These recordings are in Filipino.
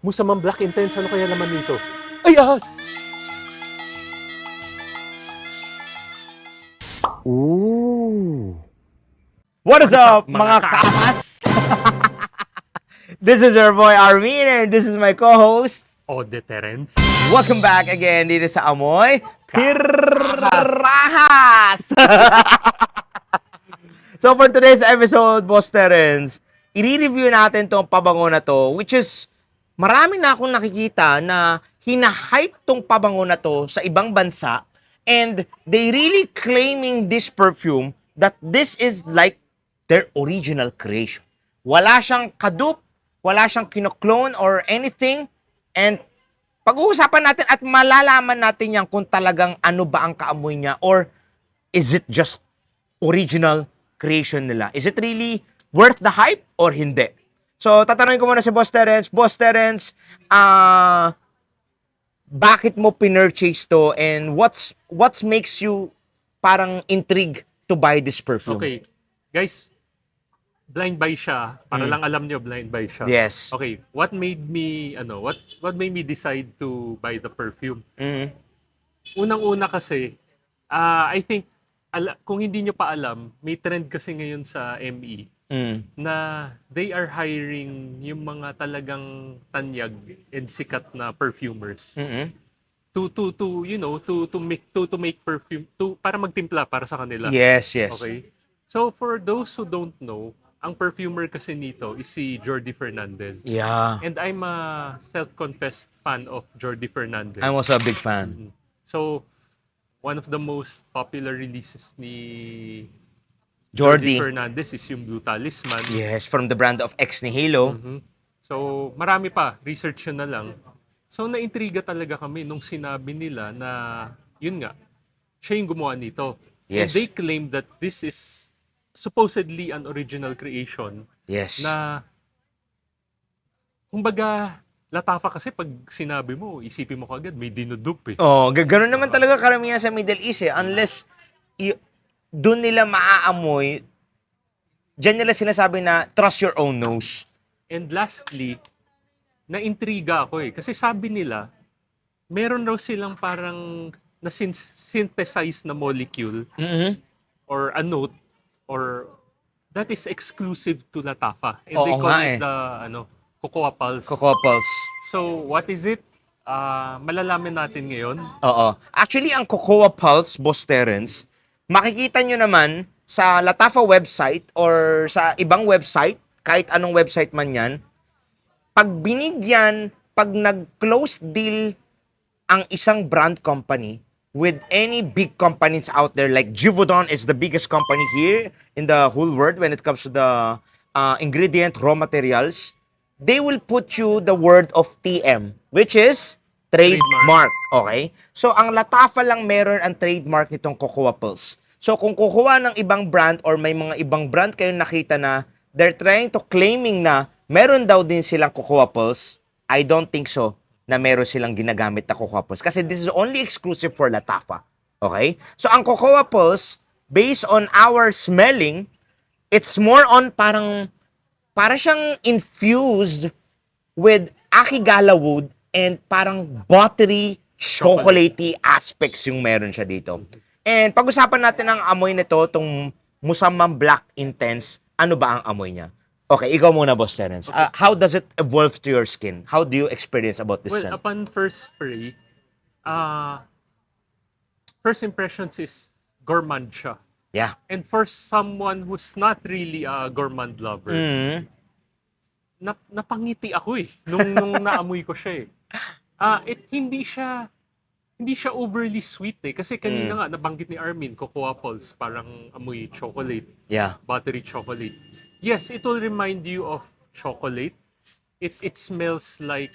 Musamang Black Intense, ano kaya naman nito? Ay, ahas! Ooh. What is up, mga kamas? This is your boy Armin and this is my co-host. O, deterrence. Welcome back again dito sa Amoy Kahas. Pirahas! So for today's episode, Boss Terence, i-review natin tong pabango na to, which is marami na akong nakikita na hina-hype tong pabango na to sa ibang bansa and they really claiming this perfume that this is like their original creation. Wala siyang kadupe, wala siyang kinoklone or anything, and pag-uusapan natin at malalaman natin yan kung talagang ano ba ang kaamoy niya or is it just original creation nila? Is it really worth the hype or hindi? So, tatanungin ko muna si Boss Terence. Boss Terence, bakit mo pinurchase to and what's makes you parang intrigue to buy this perfume? Okay, guys, blind buy siya. Para lang alam nyo, blind buy siya. Yes. Okay, what made me, what made me decide to buy the perfume? Mhm. Unang-una kasi, I think, kung hindi nyo pa alam, may trend kasi ngayon sa ME Mm. na they are hiring yung mga talagang tanyag and sikat na perfumers Mhm. to make perfume para magtimpla para sa kanila. Yes, yes. Okay? So for those who don't know, ang perfumer kasi nito is si Jordi Fernandez. Yeah. And I'm a self-confessed fan of Jordi Fernandez. I'm also a big fan. So one of the most popular releases ni Jordi. Fernandez is yung Blue Talisman. Yes, from the brand of Ex Nihilo. So, marami pa. Research yun na lang. So, naintriga talaga kami nung sinabi nila na, yun nga, siya yung gumawa nito. And Yes. they claim that this is supposedly an original creation Yes. na, kumbaga, latafa kasi pag sinabi mo, isipin mo kagad, may dinudupe eh. Oh, ganoon naman talaga karamihan sa Middle East eh. Unless doon nila maaamoy, diyan nila sinasabi na trust your own nose. And lastly, naintriga ako eh. Kasi sabi nila, meron raw silang parang na-synthesize na molecule Mhm. or a note or that is exclusive to Latafa. And Oo they call nga it eh. the Cocoa Pulse. Cocoa Pulse. So, what is it? Malalaman natin ngayon. Oo. Actually, ang Cocoa Pulse, Boss Terence, makikita nyo naman sa Latafa website or sa ibang website, kahit anong website man yan, pag binigyan, pag nag-close deal ang isang brand company with any big companies out there, like Givaudan is the biggest company here in the whole world when it comes to the ingredient, raw materials, they will put you the word of TM, which is trademark. Okay? So, ang Latafa lang meron ang trademark nitong Cocoa Pulse. So, kung kukuha ng ibang brand or may mga ibang brand kayong nakita na they're trying to claiming na meron daw din silang Cocoa Pulse, I don't think so na meron silang ginagamit na Cocoa Pulse. Kasi this is only exclusive for Latafa. Okay? So, ang Cocoa Pulse, based on our smelling, it's more on para siyang infused with Akigala wood and parang buttery, chocolatey aspects yung meron siya dito. And pag-usapan natin ang amoy nito, itong Musamang Black Intense, ano ba ang amoy niya? Okay, ikaw muna, Boss Terence. How does it evolve to your skin? How do you experience about this Well, scent? upon first spray, first impressions is gourmand siya. Yeah. And for someone who's not really a gourmand lover, Mm. napangiti ako eh nung naamoy ko siya eh. Hindi siya overly sweet eh kasi kanina nga nabanggit ni Armin, Cocoa Pulse, parang amoy chocolate, Yeah. buttery chocolate. Yes, it will remind you of chocolate. It smells like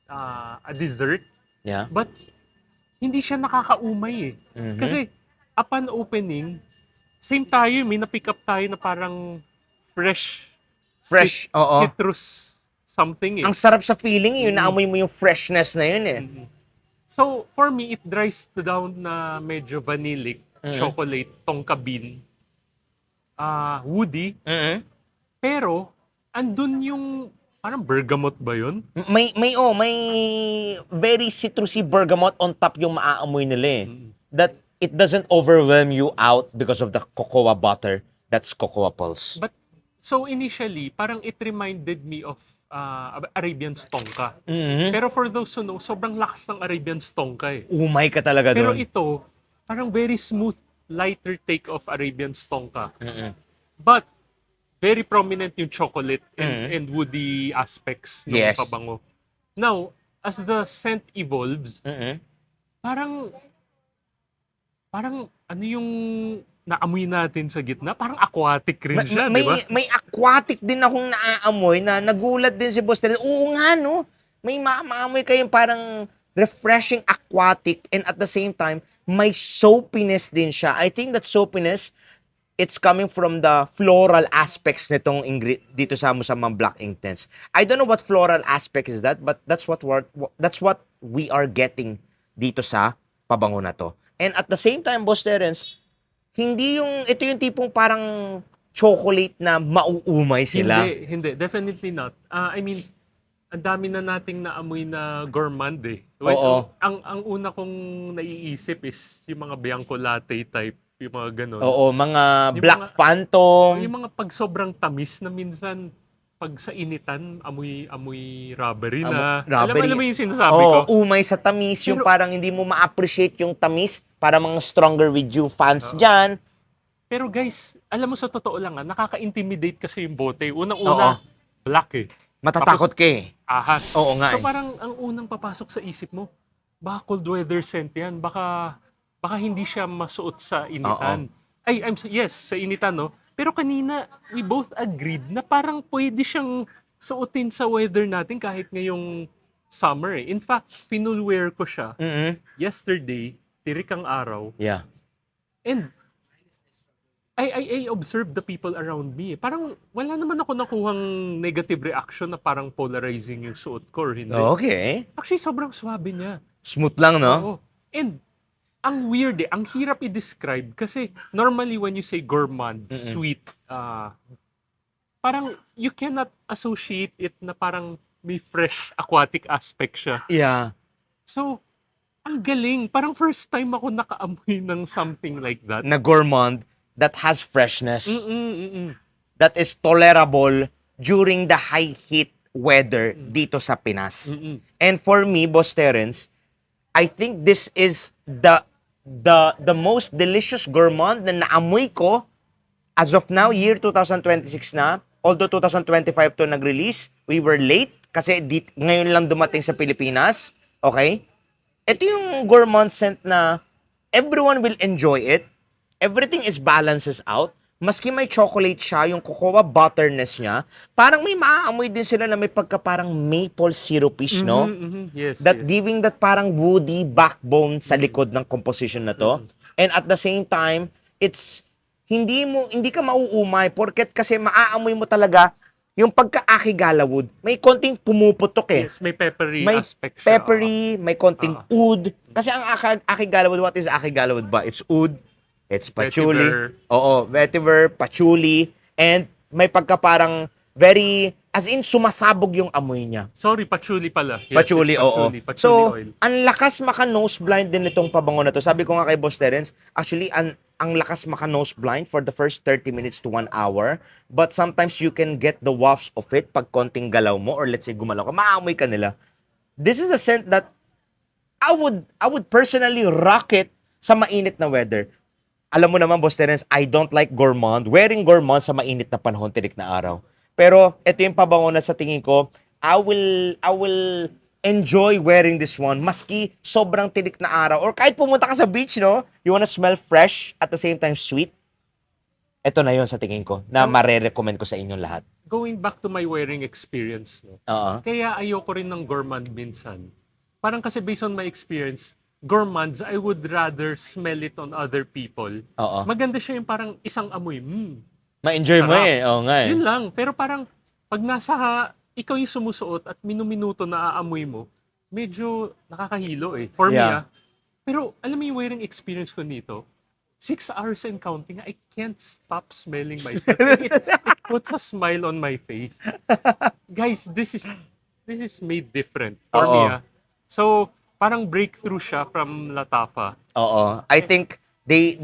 a dessert, Yeah. but hindi siya nakakaumay eh. Mhm. Kasi upon opening, same tayo, may na-pick up tayo na parang fresh, Oo. citrus something eh. Ang sarap sa feeling yun, naamoy mo yung freshness na yun eh. So, for me, it dries down na medyo vanillic, chocolate, tonka bean, woody, Mhm. pero andun yung Parang bergamot ba yun? May very citrusy bergamot on top yung maaamoy nila eh. That it doesn't overwhelm you out because of the cocoa butter. That's cocoa pulse. But, so initially, parang it reminded me of Arabian Stonka. Pero for those who know, sobrang lakas ng Arabian Stonka eh. Umay ka talaga Pero doon. ito, parang very smooth, lighter take of Arabian Stonka. But, very prominent yung chocolate and woody aspects ng Yes. pabango. Now, as the scent evolves, parang ano yung naamoy natin sa gitna? Parang aquatic rin siya, di ba? May aquatic din akong naaamoy na nagulat din si Boss Terence. Oo nga, no? May maamoy kayong parang refreshing aquatic and at the same time, may soapiness din siya. I think that soapiness, it's coming from the floral aspects nitong dito sa mga Black Intense. I don't know what floral aspect is that, but that's what we are getting dito sa pabango na to. And at the same time, Boss Terence, ito yung tipong parang chocolate na mauumay sila. Hindi. Definitely not. I mean, ang dami na nating naamoy na gourmand eh. Oo. Ang una kong naiisip is yung mga Bianco Latte type, yung mga ganun. Oo, mga Yung Black mga- Phantom. Yung mga pag sobrang tamis na minsan, pag sa initan, amoy rubbery na. Rubbery. Alam mo yung sinasabi ko? Oo, umay sa tamis. Yung Pero- parang hindi mo ma-appreciate yung tamis para mga stronger with you fans dyan. Pero guys, alam mo sa totoo lang nakaka-intimidate kasi yung bote. Unang-una, black eh. Matatakot ka eh. Ahas. Oo nga So eh. parang ang unang papasok sa isip mo, baka cold weather scent yan. Baka hindi siya masuot sa initan. Yes, sa initan, no? Pero kanina, we both agreed na parang pwede siyang suotin sa weather natin kahit ngayong summer eh. In fact, pinulwear ko siya yesterday, tirik ang araw, Yeah. and I observed the people around me. Parang wala naman ako nakuhang negative reaction na parang polarizing yung suot ko or hindi. Okay. Actually, sobrang swabe niya. Smooth lang, no? Oo. And ang weird ang hirap i-describe kasi normally when you say gourmand, sweet, parang you cannot associate it na parang may fresh aquatic aspect siya. Yeah. So, ang galing. Parang first time ako nakaamoy ng something like that. Na gourmand that has freshness. Mm-mm. That is tolerable during the high heat weather dito sa Pinas. And for me, Boss Terence, I think this is the most delicious gourmand na naamoy ko as of now, year 2026 na. Although 2025 to nag-release, we were late kasi ngayon lang dumating sa Pilipinas. Okay? Ito yung gourmand scent na everyone will enjoy it. Everything is balances out. Maski may chocolate siya, yung cocoa butterness niya, parang may maaamoy din sila na may pagka parang maple syrupish, no? Yes, That yes. giving that parang woody backbone sa likod ng composition na to. And at the same time, it's hindi ka mauumay porket kasi maaamoy mo talaga yung pagka-akigalawod. May konting pumuputok eh. Yes, may peppery May aspect siya. peppery, may konting oud. Kasi ang akigalawod, what is akigalawad ba? It's oud, it's patchouli. Vetiver. Oo, vetiver, patchouli, and may pagka parang very, as in sumasabog yung amoy niya. Sorry, patchouli pala. Yes, Patchouli, it's oo. Patchouli So, oil. ang lakas maka-nose blind din itong pabango na to. Sabi ko nga kay Boss Terence, actually, ang lakas maka-nose blind for the first 30 minutes to 1 hour. But sometimes you can get the wafts of it pag konting galaw mo or let's say gumalaw ka, maamoy ka nila. This is a scent that I would personally rock it sa mainit na weather. Alam mo naman, Boss Terence, I don't like gourmand. Wearing gourmand sa mainit na panahon, tirik na araw. Pero ito yung pabango na sa tingin ko, I will enjoy wearing this one maski sobrang tirik na araw or kahit pumunta ka sa beach, no? You wanna smell fresh at the same time sweet. Ito na yon sa tingin ko na mare-recommend ko sa inyong lahat. Going back to my wearing experience, no? Oo. Kaya ayoko rin ng gourmand minsan. Parang kasi based on my experience, gourmands, I would rather smell it on other people. Oo. Maganda siya yung parang isang amoy. Ma-enjoy mo Sarap. eh. Oo nga eh. Yun lang. Pero parang pag ikaw yung sumusuot at minuminuto na aamoy mo, medyo nakakahilo eh. For me Yeah. Pero alam mo yung wearing experience ko nito, 6 hours and counting, I can't stop smelling myself. And it puts a smile on my face. Guys, this is made different for me. Oo. So, parang breakthrough siya from Latafa. Oo. I think they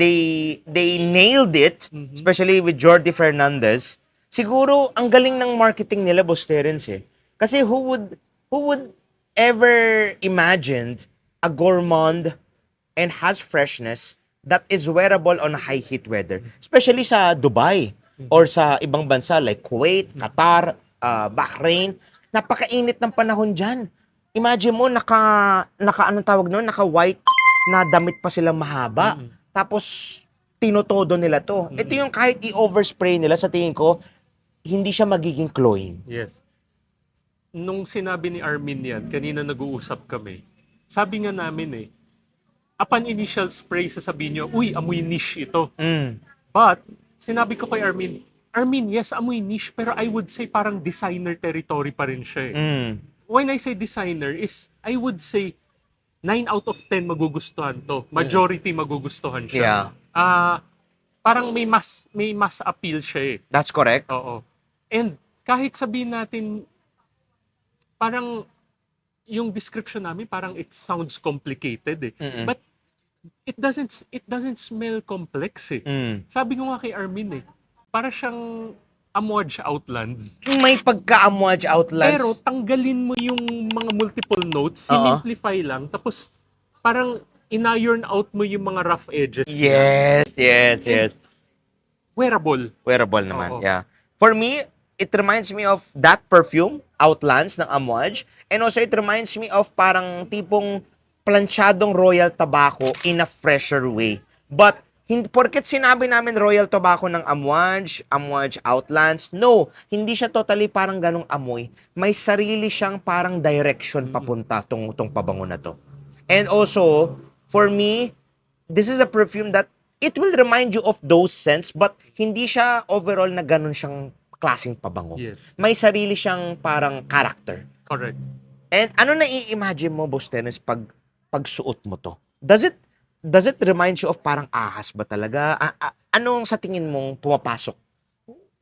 nailed it, Mhm. especially with Jordi Fernandez. Siguro ang galing ng marketing nila, Boss Terence eh. Kasi who would ever imagined a gourmand and has freshness that is wearable on high heat weather, especially sa Dubai or sa ibang bansa like Kuwait, Qatar, Bahrain. Napakainit ng panahon diyan. Imagine mo anong tawag noon, naka white na damit pa silang mahaba. Tapos tinotodo nila to. Ito yung kahit i-overspray nila, sa tingin ko hindi siya magiging cloying. Yes. Nung sinabi ni Armin yan, kanina nag-uusap kami, sabi nga namin upon initial spray, sasabihin nyo, uy, amoy niche ito. But, sinabi ko kay Armin, yes, amoy niche, pero I would say parang designer territory pa rin siya When I say designer is, I would say 9 out of 10 magugustuhan to. Majority magugustuhan siya. Yeah. Parang may mass appeal siya That's correct. Oo. And kahit sabihin natin, parang yung description namin, parang it sounds complicated But it doesn't smell complex Sabi ko nga kay Armin para siyang Amouage Outlands. May pagka-Amouage Outlands. Pero tanggalin mo yung mga multiple notes, simplify lang, tapos parang in-iron out mo yung mga rough edges. Yes. Wearable. Wearable naman, Oo. yeah. For me, it reminds me of that perfume, Outlands ng Amouage. And also, it reminds me of parang tipong planchadong Royal Tobacco in a fresher way. But, porket sinabi namin Royal Tobacco ng Amouage Outlands, no, hindi siya totally parang ganong amoy. May sarili siyang parang direction papunta tong pabango na to. And also, for me, this is a perfume that it will remind you of those scents, but hindi siya overall na ganon siyang klaseng pabango. Yes. May sarili siyang parang character. Correct. And ano na i-imagine mo, Boss Dennis, pagsuot mo to? Does it remind you of parang ahas ba talaga? Anong sa tingin mong pumapasok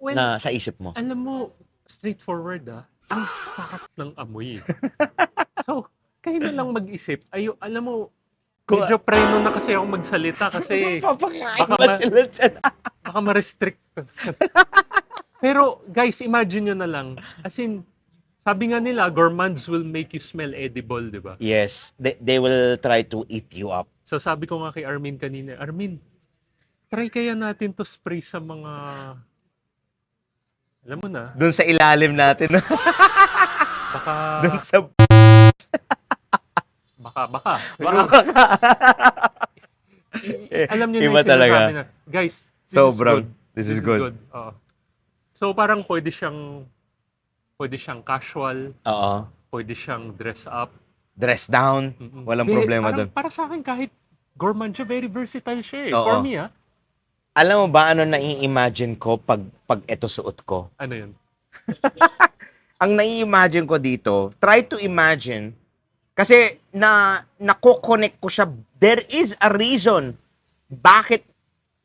Well, na sa isip mo? alam mo, straightforward ang sarap ng amoy. So, kayo na lang mag-isip. Alam mo, medyo preno na kasi ako magsalita kasi Papakain baka ba sila dyan? baka ma-restrict. Pero guys, imagine nyo na lang. As in, sabi nga nila, gourmands will make you smell edible, di ba? Yes, they will try to eat you up. So sabi ko nga kay Armin kanina, Armin, try kaya natin to spray sa mga, alam mo na, Doon sa ilalim natin. baka, Doon sa... baka. Alam niyo na Iba yung sinasabi talaga. na, guys, Sobrang, this is good. Oo. So parang pwede siyang casual, Oo. pwede siyang dress up. Dress down. Walang problema Parang doon. para sa akin, kahit gourmand siya, very versatile siya Oo. For me, Alam mo ba ano nai-imagine ko pag eto suot ko? Ano yun? Ang nai-imagine ko dito, try to imagine, kasi nako-connect ko siya. There is a reason bakit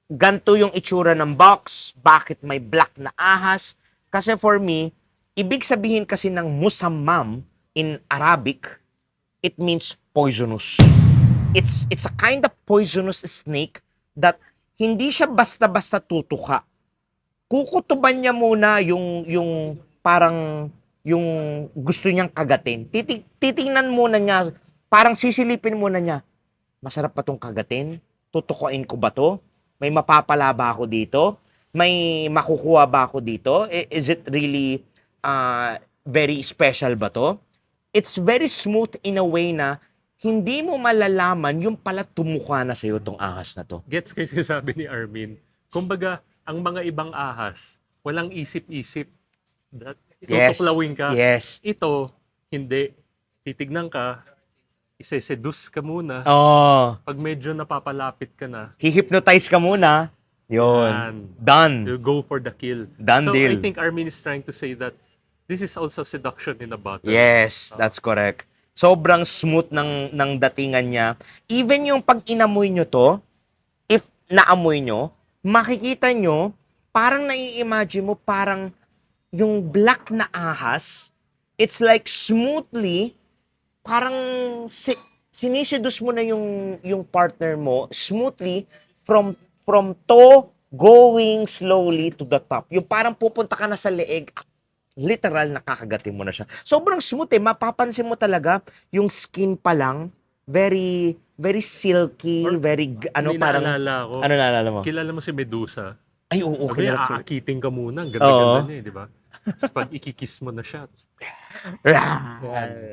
ganito yung itsura ng box, bakit may black na ahas. Kasi for me, ibig sabihin kasi ng musammam in Arabic, it means poisonous. It's a kind of poisonous snake that hindi siya basta-basta tutuka. Kukutuban niya muna yung parang yung gusto niyang kagatin. Titingnan muna niya, parang sisilipin muna niya. Masarap pa tong kagatin? Tutukuin ko ba to? May mapapala ba ako dito? May makukuha ba ako dito? Is it really very special ba to? It's very smooth in a way na hindi mo malalaman yung pala tumukha na sa'yo tong ahas na to. Gets kayo sinasabi ni Armin. Kumbaga, ang mga ibang ahas, walang isip-isip. Tutuklawin ka. Yes. Ito, hindi. Titignan ka, iseseduce ka muna. Oh, Pag medyo napapalapit ka na, hihypnotize ka muna. Yun. Yan. Done. you go for the kill. Done So, deal. I think Armin is trying to say that this is also seduction in a bottle. Yes, that's correct. Sobrang smooth ng datingan niya. Even yung pag inamoy nyo to, if naamoy nyo, makikita nyo, parang nai-imagine mo, parang yung black na ahas, it's like smoothly, parang siniseduce mo na yung partner mo smoothly from toe going slowly to the top. Yung parang pupunta ka na sa leeg at literal nakakagatin mo na siya. Sobrang smooth mapapansin mo talaga yung skin pa lang very very silky, Or very may parang naalala ako. ano naalala mo? Kilala mo si Medusa? Ay oo, Sabi niya, kilala ko. aakitin ka muna. Ang Oo. ganda-ganda niya, di ba? Tapos pag ikikiss mo na siya,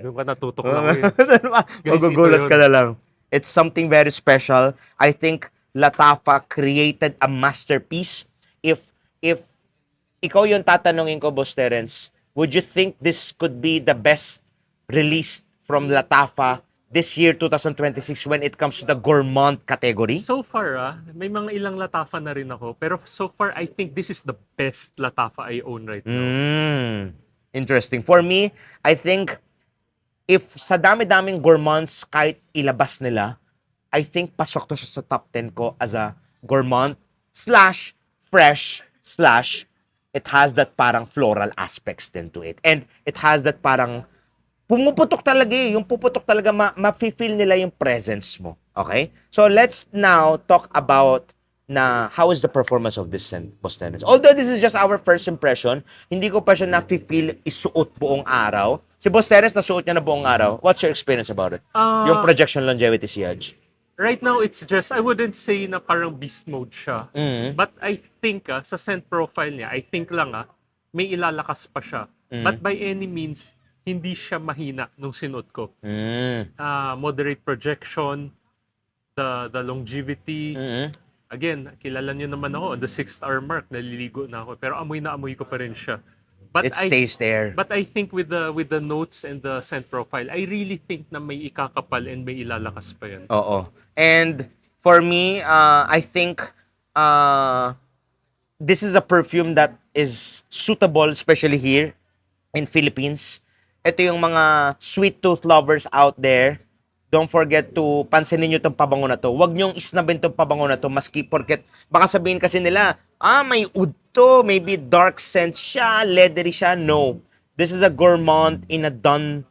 doon ka natutuklaw eh. Guys, Magugulat ito ka yun. na lang. It's something very special. I think Latafa created a masterpiece. If ikaw yung tatanungin ko, Boss Terence, would you think this could be the best release from Latafa this year, 2026, when it comes to the gourmand category? So far, may mga ilang Latafa na rin ako. Pero so far, I think this is the best Latafa I own right now. Interesting. For me, I think if sa dami-daming gourmands kahit ilabas nila, I think pasok to siya sa top 10 ko as a gourmand slash fresh slash it has that parang floral aspects din to it. And it has that parang pumuputok talaga yung puputok talaga ma-feel nila yung presence mo. Okay? So let's now talk about na how is the performance of this Boss Tennis. Although this is just our first impression, hindi ko pa siya na-feel isuot buong araw. Si Boss Tennis, nasuot niya na buong araw. What's your experience about it? Yung projection longevity siege. Right now, it's just, I wouldn't say na parang beast mode siya. But I think, sa scent profile niya, I think lang, may ilalakas pa siya. But by any means, hindi siya mahina nung sinuot ko. Moderate projection, the longevity. Again, kilala niyo naman ako, the 6th hour mark, naliligo na ako. Pero amoy na amoy ko pa rin siya. But It stays there. But I think with the notes and the scent profile, I really think na may ikakapal and may ilalakas pa yan. Oo. And for me, I think this is a perfume that is suitable, especially here in Philippines. Ito yung mga sweet tooth lovers out there. Don't forget to pansinin nyo itong pabango na to. Huwag nyong isnabin itong pabango na to, maski porket baka sabihin kasi nila, may oud to, maybe dark scent siya, leathery siya. No. This is a gourmand in a done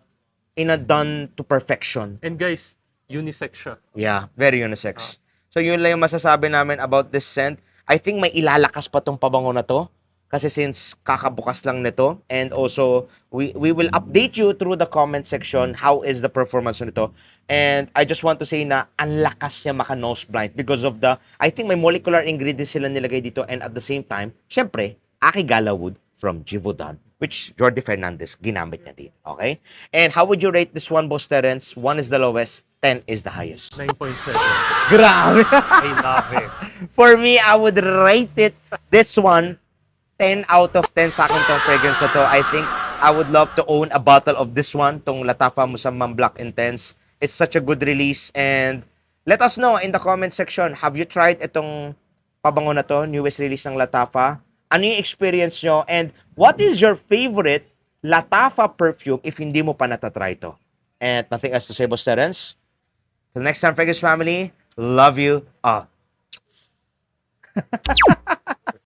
to perfection. And guys, unisex siya. Yeah, very unisex. So yun lang yung masasabi namin about this scent. I think may ilalakas pa tong pabango na to. Kasi since kakabukas lang nito. And also, we will update you through the comment section how is the performance nito. And I just want to say na ang lakas niya maka-nose blind because of I think may molecular ingredients sila nilagay dito. And at the same time, syempre, Akigala wood from Givaudan, which Jordi Fernandez ginamit niya dito. Okay? And how would you rate this one, Boss Terence? 1 is the lowest, 10 is the highest. 9.7. Grabe! I love it. For me, I would rate it, this one, 10 out of 10 sa akin tong fragrance na to. I think I would love to own a bottle of this one, tong Latafa Musamman Black Intense. It's such a good release and let us know in the comment section, have you tried itong pabango na to, newest release ng Latafa? Ano yung experience nyo? And what is your favorite Latafa perfume if hindi mo pa natatry to? And nothing else to say, Boss Terence. Till next time, Fragrance Family, love you all.